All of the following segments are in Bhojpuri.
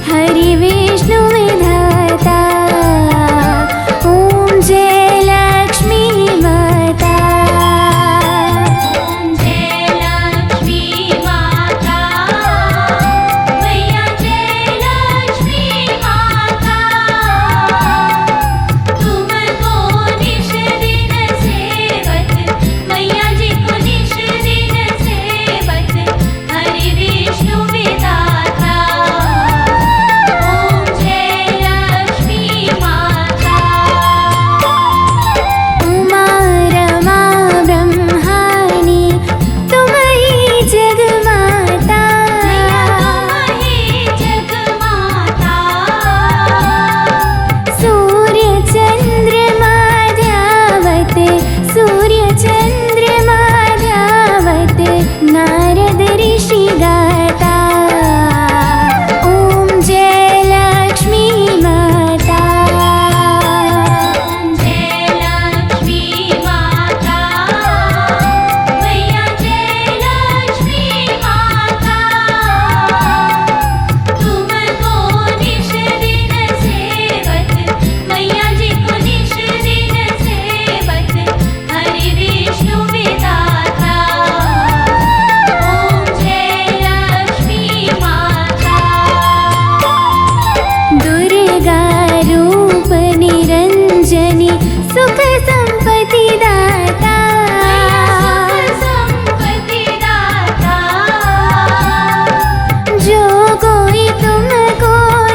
हरि विष्णु विधाता। ओम जय लक्ष्मी माता। ओम जय लक्ष्मी माता, मैया जय लक्ष्मी माता। तुमको निश दिन सेवत, मैया जी को निश दिन सेवत, हरि विष्णु विधाता। ओम जय लक्ष्मी माता। उमा रमा ब्रह्माणि तुम्ही जगमाता। तुम्ही जगमाता। सूर्य चंद्रमा ध्यावते, सूर्य चंद्रमा ध्यावते, नारद ऋषि गाता। ओम जय लक्ष्मी माता। ओम जय लक्ष्मी माता, मैया जय लक्ष्मी माता। तुमको निश दिन सेवत, मैया जी को निश दिन सेवत, हरि विष्णु विधाता। ओम जय लक्ष्मी माता। दुर्गा रूप निरंजनी, सुख संपत्ति दाता। संपत्ति दाता। जो कोई तुमको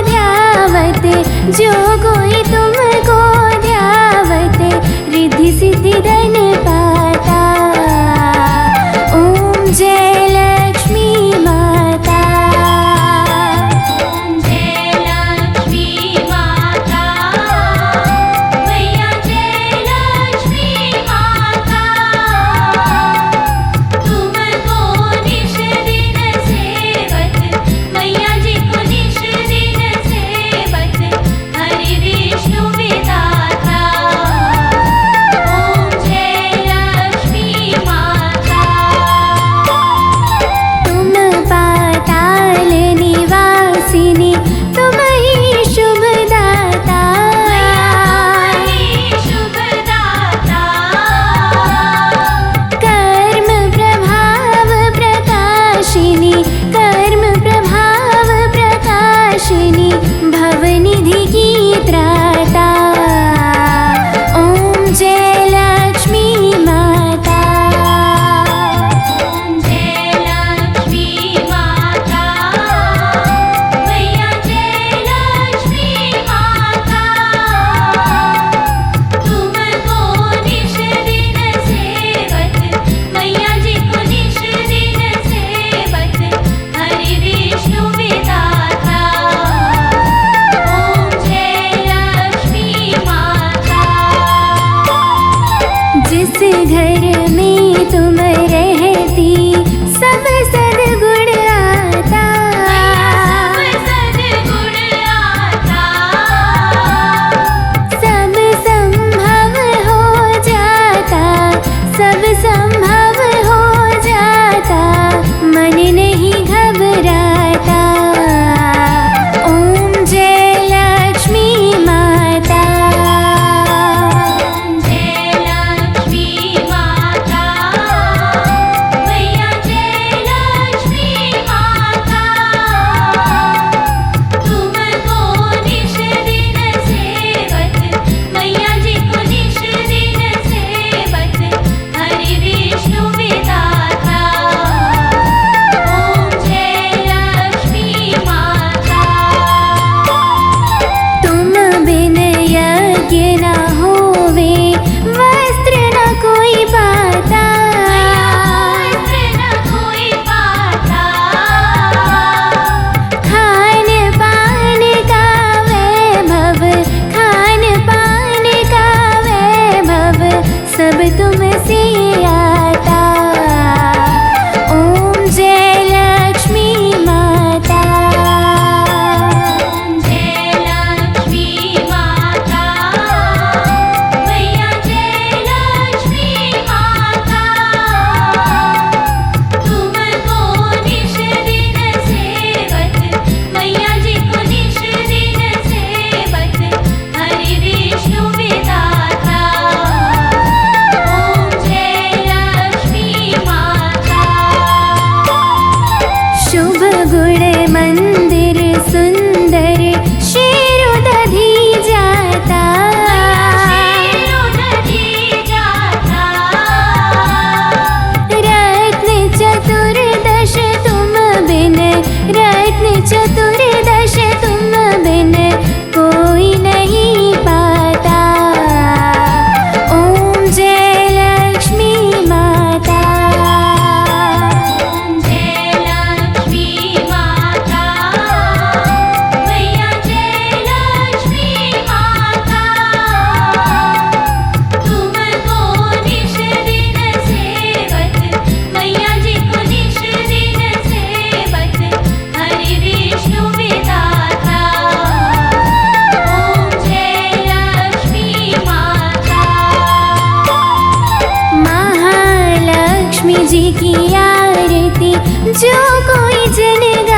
ध्यावते, जो कोई तुमको ध्यावते, रिद्धि सिद्धि धन पाता। ओम जय लक्ष्मी माता। ओम जय लक्ष्मी माता, मैया जय लक्ष्मी माता। तुमको निश दिन सेवत, मैया जी को निश दिन सेवत, हरि विष्णु विधाता। ओम जय की आरती जो कोई जन